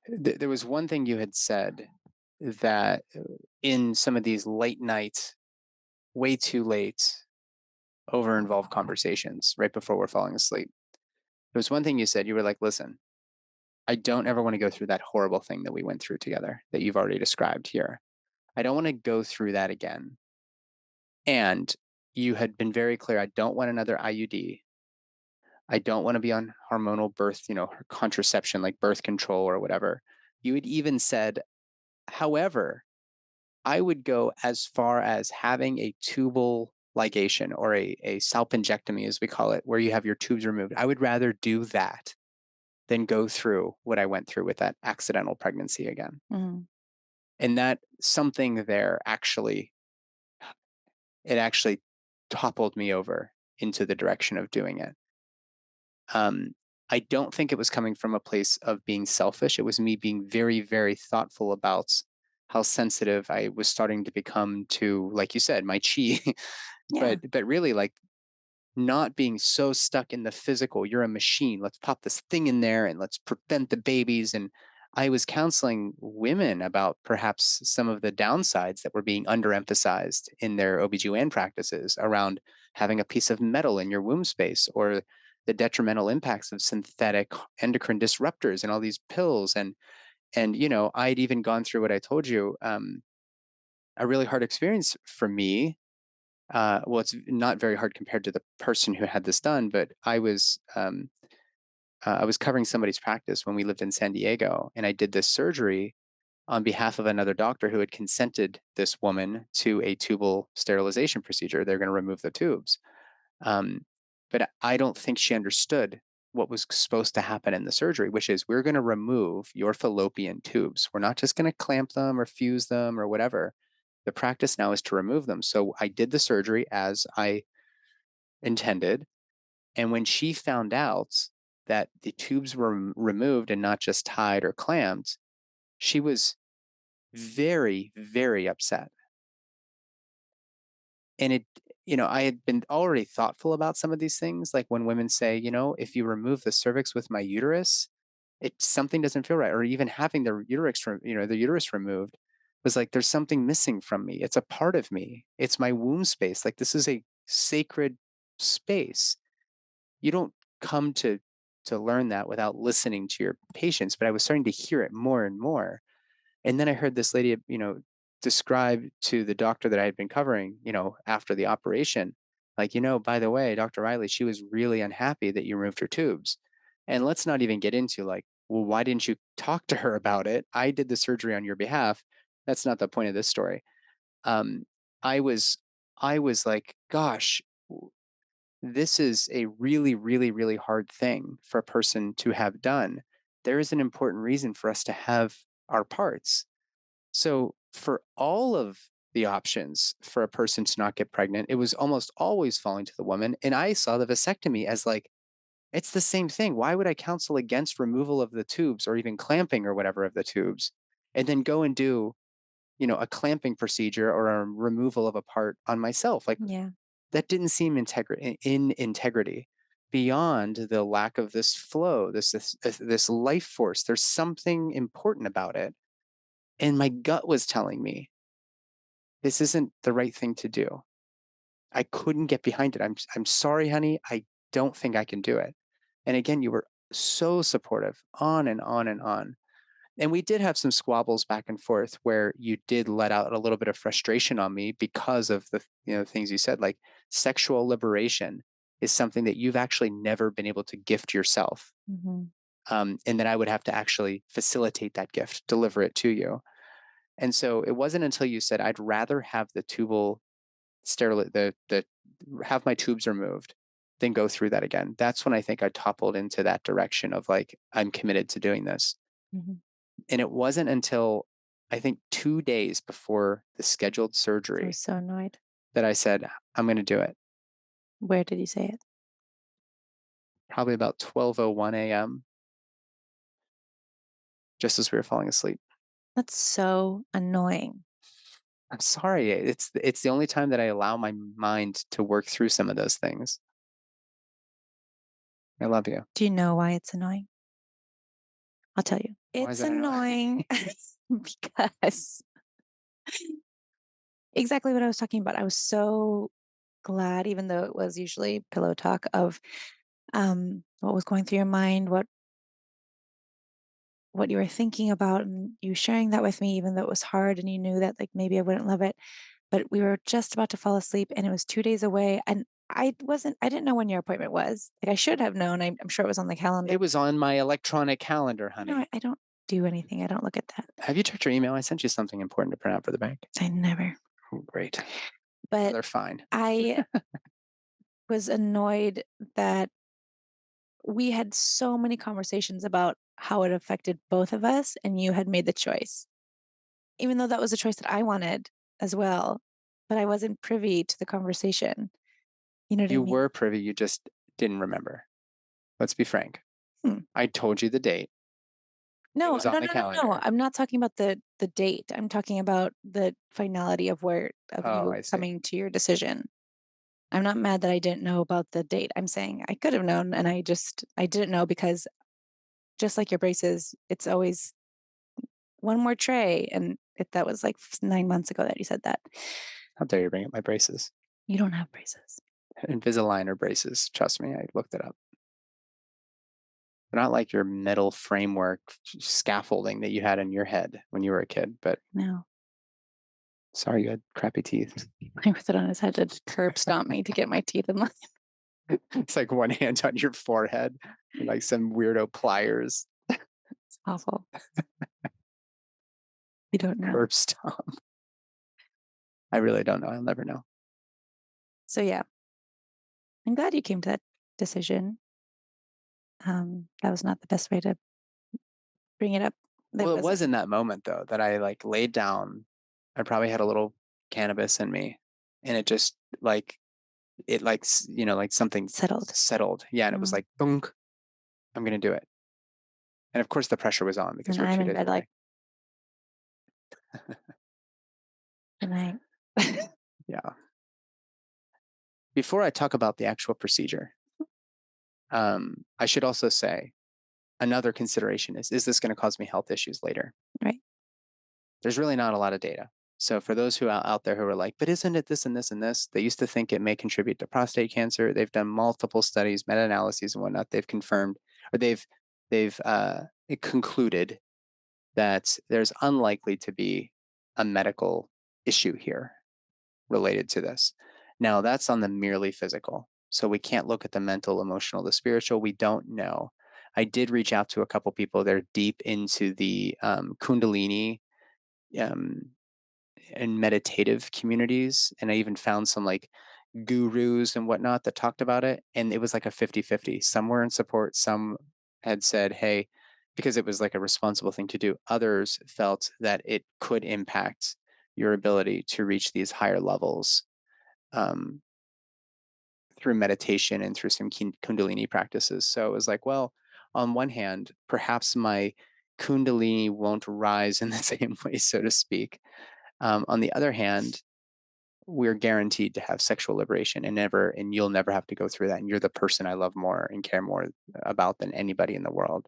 there was one thing you had said that in some of these late night, way too late, over involved conversations right before we're falling asleep. There was one thing you said. You were like, listen, I don't ever want to go through that horrible thing that we went through together that you've already described here. I don't want to go through that again. And you had been very clear. I don't want another IUD. I don't want to be on hormonal birth, contraception like birth control or whatever. You had even said, however, I would go as far as having a tubal ligation or a salpingectomy, as we call it, where you have your tubes removed. I would rather do that than go through what I went through with that accidental pregnancy again. Mhm. And that something there actually, it actually toppled me over into the direction of doing it. Um, I don't think it was coming from a place of being selfish. It was me being very, very thoughtful about how sensitive I was starting to become to, like you said, my chi. Yeah, But really, like, not being so stuck in the physical. You're a machine. Let's pop this thing in there and let's prevent the babies. And I was counseling women about perhaps some of the downsides that were being underemphasized in their OBGYN practices around having a piece of metal in your womb space, or the detrimental impacts of synthetic endocrine disruptors and all these pills. And I'd even gone through what I told you, a really hard experience for me. Well, it's not very hard compared to the person who had this done, but I was covering somebody's practice when we lived in San Diego, and I did this surgery on behalf of another doctor who had consented this woman to a tubal sterilization procedure. They're going to remove the tubes. Um, but I don't think she understood what was supposed to happen in the surgery, which is we're going to remove your fallopian tubes. We're not just going to clamp them or fuse them or whatever. The practice now is to remove them. So I did the surgery as I intended. And when she found out that the tubes were removed and not just tied or clamped, she was very, very upset. And I had been already thoughtful about some of these things. Like when women say, if you remove the cervix with my uterus, something doesn't feel right. Or even having the uterus removed was like, there's something missing from me. It's a part of me. It's my womb space. Like this is a sacred space. You don't come to learn that without listening to your patients. But I was starting to hear it more and more. And then I heard this lady, describe to the doctor that I had been covering, after the operation, like, by the way, Dr. Riley, she was really unhappy that you removed her tubes. And let's not even get into like, well, why didn't you talk to her about it? I did the surgery on your behalf. That's not the point of this story. Um, I was, I was like, gosh, this is a really, really, really hard thing for a person to have done. There is an important reason for us to have our parts. So, for all of the options for a person to not get pregnant, it was almost always falling to the woman. And I saw the vasectomy as like, it's the same thing. Why would I counsel against removal of the tubes or even clamping or whatever of the tubes and then go and do, a clamping procedure or a removal of a part on myself? Like, yeah. that didn't seem in integrity beyond the lack of this flow, this life force. There's something important about it. And my gut was telling me this isn't the right thing to do. I couldn't get behind it. I'm sorry, honey. I don't think I can do it. And again, you were so supportive, on and on and on. And we did have some squabbles back and forth where you did let out a little bit of frustration on me because of the things you said, like sexual liberation is something that you've actually never been able to gift yourself. Mhm. And then I would have to actually facilitate that gift, deliver it to you. And so it wasn't until you said, I'd rather have the tubal sterile the have my tubes removed than go through that again. That's when I think I toppled into that direction of like, I'm committed to doing this. Mhm. And it wasn't until I think 2 days before the scheduled I was surgery so annoyed. that I said, I'm going to do it. Where did you say it? Probably about 12:01 a.m., just as we were falling asleep. That's so annoying. I'm sorry. It's the only time that I allow my mind to work through some of those things. I love you. Do you know why it's annoying? I'll tell you. Why is It's that annoying annoying? because exactly what I was talking about. I was so glad, even though it was usually pillow talk of what was going through your mind, what you were thinking about, and you sharing that with me, even though it was hard and you knew that like maybe I wouldn't love it. But we were just about to fall asleep and it was 2 days away. And I didn't know when your appointment was. Like I should have known. I'm sure it was on the calendar. It was on my electronic calendar, You know, honey. I don't do anything. I don't look at that. Have you checked your email? I sent you something important to print out for the bank. I never. Oh, great. But Another fine. I was annoyed that we had so many conversations about how it affected both of us, and you had made the choice, even though that was a choice that I wanted as well. But I wasn't privy to the conversation. You know what I You mean? were privy, you just didn't remember. Let's be frank. Hmm. I told you the date. It No, was on no, the no, no, no. calendar. I'm not talking about the date. I'm talking about the finality of where of Oh, you I see. coming to your decision. I'm not mad that I didn't know about the date. I'm saying I could have known and I didn't know because just like your braces, it's always one more tray. And that was like 9 months ago that you said that. How dare you bring up my braces? You don't have braces. Invisalign or braces. Trust me, I looked it up. They're not like your metal framework scaffolding that you had in your head when you were a kid, but No. sorry you had crappy teeth. I put it on his head to curb stomp me to get my teeth in line. It's like one hand on your forehead, and like some weirdo pliers, It's awful. You don't know. curb stomp. I really don't know. I'll never know. So yeah, I'm glad you came to that decision. That was not the best way to bring it up. That Well, it was wasn't in that moment though that I like laid down. I probably had a little cannabis in me, and it just like like something settled. settled. Yeah, and it was Mm. like, "Boom, I'm gonna do it." And of course, the pressure was on because And we're I'm 2 in days bed away. like, good night. Yeah. Before I talk about the actual procedure, I should also say another consideration is this gonna cause me health issues later? Right. There's really not a lot of data. So for those who out there who are like, but isn't it this and this and this? They used to think it may contribute to prostate cancer. They've done multiple studies, meta-analyses and whatnot. They've confirmed or they've concluded that there's unlikely to be a medical issue here related to this. Now that's on the merely physical. So we can't look at the mental, emotional, the spiritual. We don't know. I did reach out to a couple people that are deep into the Kundalini um, and meditative communities. And I even found some like gurus and whatnot that talked about it. And it was like a 50-50. Some were in support, some had said, hey, because it was like a responsible thing to do. Others felt that it could impact your ability to reach these higher levels um, through meditation and through some Kundalini practices. So it was like, well, on one hand, perhaps my Kundalini won't rise in the same way, so to speak. On the other hand, we're guaranteed to have sexual liberation and you'll never have to go through that. And you're the person I love more and care more about than anybody in the world.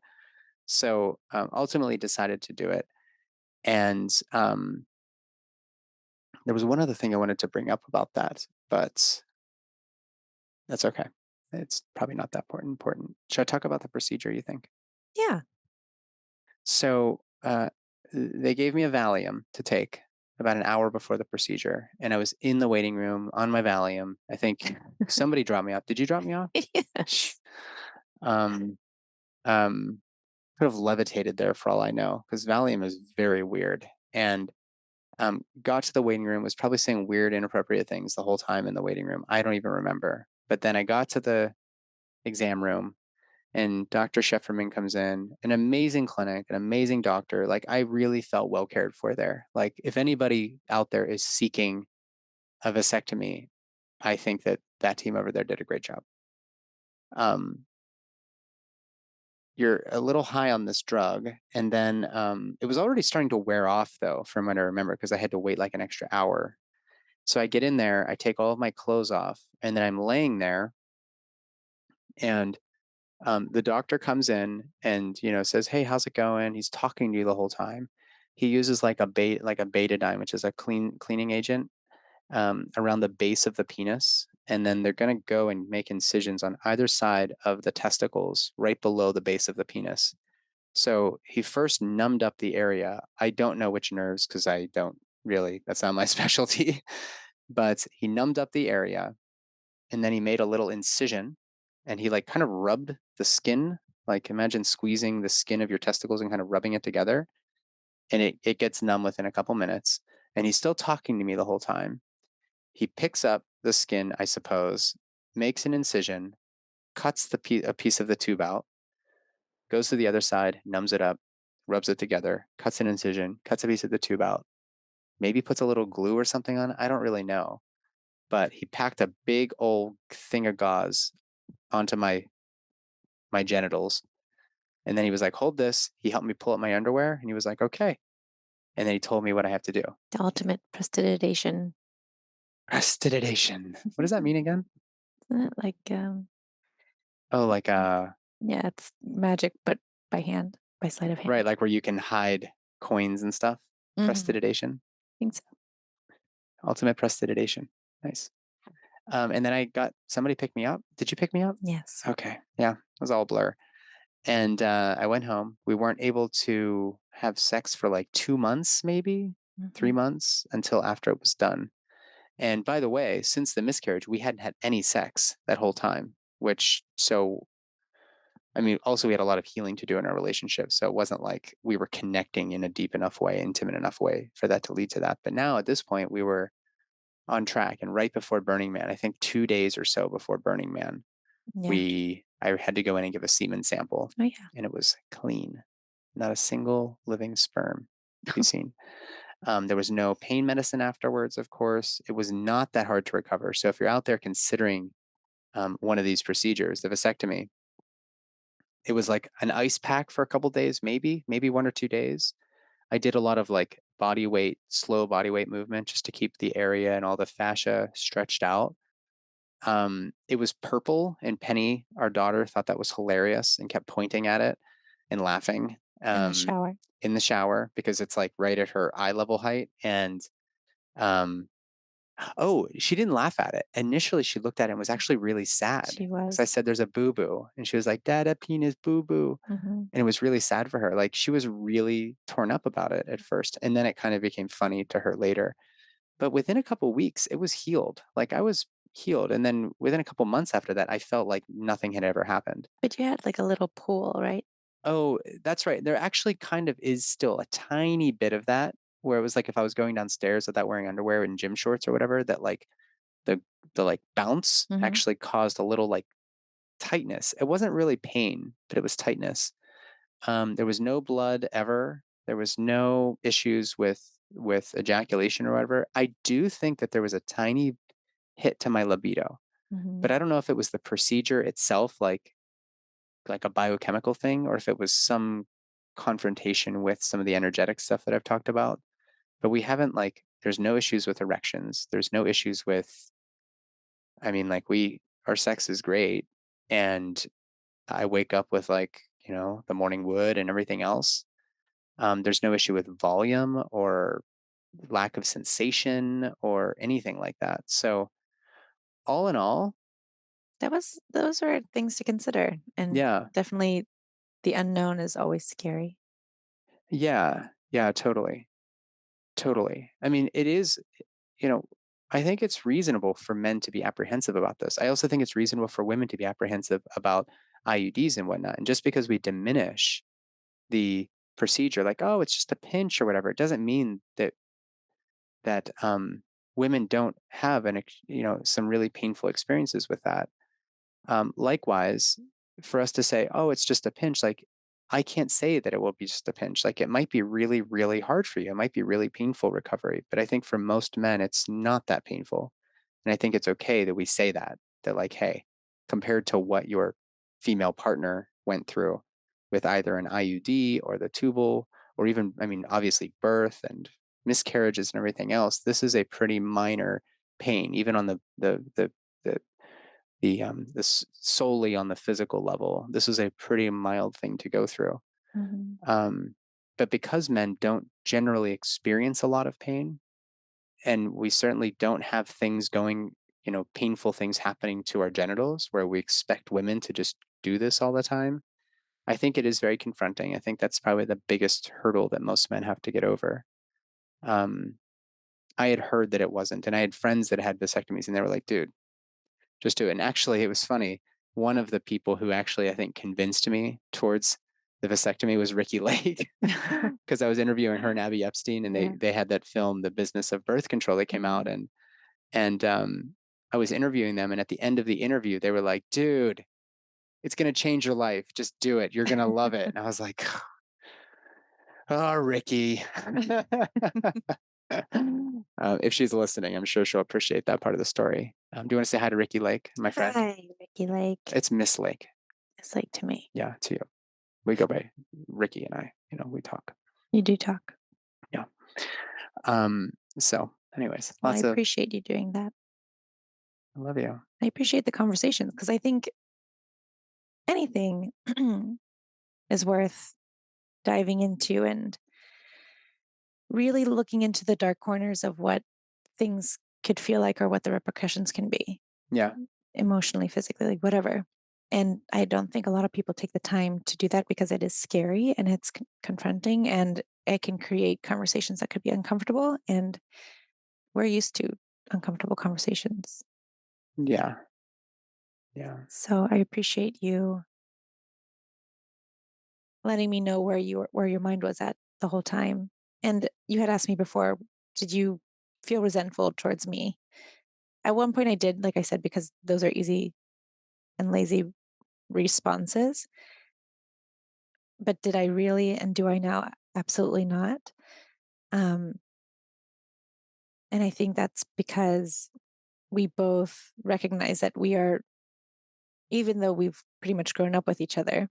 So ultimately decided to do it. And there was one other thing I wanted to bring up about that, but that's okay. It's probably not that important. Should I talk about the procedure, you think? Yeah. So they gave me a Valium to take about an hour before the procedure, and I was in the waiting room on my Valium. I think somebody dropped me off. Did you drop me off? Sh- Yes. Um, um, could have levitated there for all I know, because Valium is very weird. And got to the waiting room, was probably saying weird, inappropriate things the whole time in the waiting room. I don't even remember. But then I got to the exam room and Dr. Shefferman comes in, an amazing clinic, an amazing doctor. Like I really felt well cared for there. Like if anybody out there is seeking a vasectomy, I think that that team over there did a great job. Um, you're a little high on this drug, and then it was already starting to wear off though, from what I remember, because I had to wait like an extra hour. So I get in there, I take all of my clothes off, and then I'm laying there, and the doctor comes in and says, "Hey, how's it going?" He's talking to you the whole time. He uses like a betadine, which is a cleaning agent, around the base of the penis, and then they're going to go and make incisions on either side of the testicles, right below the base of the penis. So he first numbed up the area. I don't know which nerves because I don't really. That's not my specialty. But he numbed up the area, and then he made a little incision and he like kind of rubbed the skin, like imagine squeezing the skin of your testicles and kind of rubbing it together, and it gets numb within a couple minutes. And he's still talking to me the whole time. He picks up the skin, I suppose, makes an incision, cuts a piece of the tube out, goes to the other side, numbs it up, rubs it together, cuts an incision, cuts a piece of the tube out, maybe puts a little glue or something on it. I don't really know, but he packed a big old thing of gauze onto my genitals. And then he was like, hold this. He helped me pull up my underwear and he was like, okay. And then he told me what I have to do. The ultimate prestidigitation. Prestidigitation. What does that mean again? Isn't it like, Oh, like yeah, it's magic, but by hand, by sleight of right, hand. like where you can hide coins and stuff. Mhm. Prestidigitation. Think so. Ultimate prestidigitation. Nice. And then I got somebody pick me up. Did you pick me up? Yes. Okay. Yeah. It was all a blur. And I went home. We weren't able to have sex for like 2 months, maybe Mhm. 3 months until after it was done. And by the way, since the miscarriage, we hadn't had any sex that whole time, which, so, I mean, also we had a lot of healing to do in our relationship. So it wasn't like we were connecting in a deep enough way, intimate enough way for that to lead to that. But now at this point, we were on track. And right before Burning Man, I think 2 days or so before Burning Man, Yeah. I had to go in and give a semen sample, Oh, yeah. and it was clean. Not a single living sperm to be seen. There was no pain medicine afterwards, of course. It was not that hard to recover. So if you're out there considering one of these procedures, the vasectomy, it was like an ice pack for a couple days, maybe 1 or 2 days. I did a lot of like body weight, slow body weight movement just to keep the area and all the fascia stretched out. It was purple, and Penny, our daughter, thought that was hilarious and kept pointing at it and laughing In the um, shower. in the shower because it's like right at her eye level height. And um, oh, she didn't laugh at it. Initially, she looked at it and was actually really sad She because I was. said, "There's a boo boo," and she was like, "Dada, penis, boo boo," Mhm. and it was really sad for her. Like she was really torn up about it at first, and then it kind of became funny to her later. But within a couple weeks, it was healed. Like I was healed, and then within a couple months after that, I felt like nothing had ever happened. But you had, like, a little pool, right? Oh, that's right. There actually kind of is still a tiny bit of that where it was like if I was going downstairs without wearing underwear and gym shorts or whatever, that like the like bounce Mhm. actually caused a little like tightness. It wasn't really pain, but it was tightness. There was no blood ever. There was no issues with ejaculation or whatever. I do think that there was a tiny hit to my libido, but Mhm. I don't know if it was the procedure itself, like a biochemical thing, or if it was some confrontation with some of the energetic stuff that I've talked about. But we haven't like There's no issues with erections. There's no issues with, I mean, like our sex is great. And I wake up with like, the morning wood and everything else. There's no issue with volume or lack of sensation or anything like that. So, all in all, Those were things to consider, and yeah, definitely the unknown is always scary. yeah, yeah, totally, totally. I mean, it is, you know, I think it's reasonable for men to be apprehensive about this. I also think it's reasonable for women to be apprehensive about IUDs and whatnot. And just because we diminish the procedure, like, oh, it's just a pinch or whatever, it doesn't mean that women don't have some really painful experiences with that. Likewise, for us to say, oh, it's just a pinch, like, I can't say that it will be just a pinch. Like, it might be really, really hard for you. It might be really painful recovery. But I think for most men, it's not that painful. And I think it's okay that we say that, like, hey, compared to what your female partner went through with either an IUD or the tubal, or even, I mean, obviously birth and miscarriages and everything else, this is a pretty minor pain, even on the solely on the physical level. This is a pretty mild thing to go through. Mhm. Um, but because men don't generally experience a lot of pain, and we certainly don't have things going, painful things happening to our genitals where we expect women to just do this all the time. I think it is very confronting. I think that's probably the biggest hurdle that most men have to get over. Um, I had heard that it wasn't, and I had friends that had vasectomies, and they were like, "Dude, just do it." And actually, it was funny. One of the people who actually I think convinced me towards the vasectomy was Ricky Lake, because I was interviewing her and Abby Epstein, and they Yeah. they had that film, The Business of Birth Control, that came out, Mhm. and I was interviewing them, and at the end of the interview, they were like, "Dude, it's gonna change your life. Just do it. You're gonna love it." And I was like, "Oh, Ricky." If she's listening, I'm sure she'll appreciate that part of the story. Do you want to say hi to Ricky Lake, my friend? Hi, Ricky Lake. It's Miss Lake. It's like to me. Yeah, to you. We go by Ricky and I. We talk. You do talk. Yeah. So, anyways, Well, I lots of. appreciate you doing that. I love you. I appreciate the conversations because I think anything is worth diving into and really looking into the dark corners of what things could feel like or what the repercussions can be Yeah. emotionally, physically, like whatever. And I don't think a lot of people take the time to do that because it is scary and it's confronting and it can create conversations that could be uncomfortable. And we're used to uncomfortable conversations. Yeah. Yeah. So I appreciate you letting me know where your mind was at the whole time. And you had asked me before, did you feel resentful towards me? At one point I did, like I said, because those are easy and lazy responses. But did I really and do I now? Absolutely not. Um, and I think that's because we both recognize that we are, even though we've pretty much grown up with each other,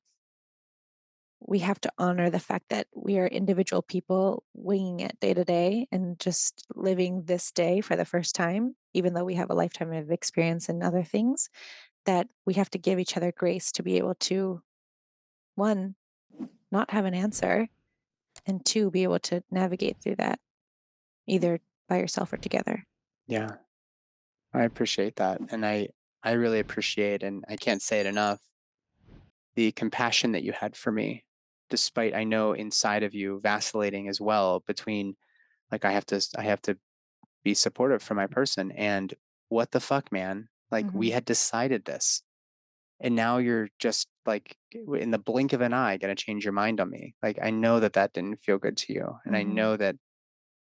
we have to honor the fact that we are individual people winging it day to day and just living this day for the first time, even though we have a lifetime of experience in other things, that we have to give each other grace to be able to, one, not have an answer, and two, be able to navigate through that either by yourself or together. Yeah. I appreciate that. And I really appreciate, and I can't say it enough, the compassion that you had for me, despite I know inside of you vacillating as well between, like, I have to be supportive for my person, and what the fuck, man? Like, we Mhm. had decided this. And now you're just like in the blink of an eye going to change your mind on me. Like, I know that didn't feel good to you, and I Mhm. know that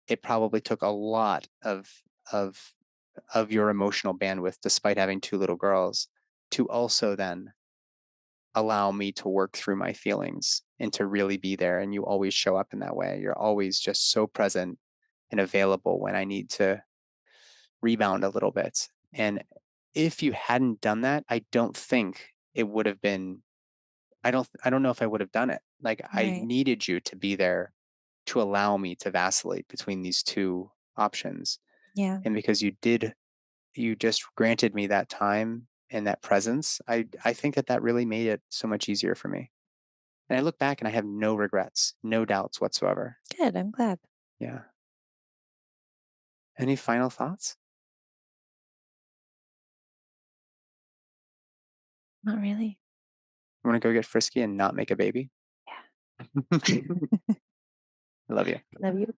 it probably took a lot of of your emotional bandwidth, despite having two little girls, to also then allow me to work through my feelings and to really be there. And you always show up in that way. You're always just so present and available when I need to rebound a little bit. And if you hadn't done that, I don't think it would have been, I don't know if I would have done it. Like, I Right. needed you to be there to allow me to vacillate between these two options. Yeah, And because you just granted me that time and that presence, I think that that really made it so much easier for me. And I look back and I have no regrets, no doubts whatsoever. good. I'm glad. Yeah. Any final thoughts? Not really. You want to go get frisky and not make a baby? Yeah. I love you. Love you.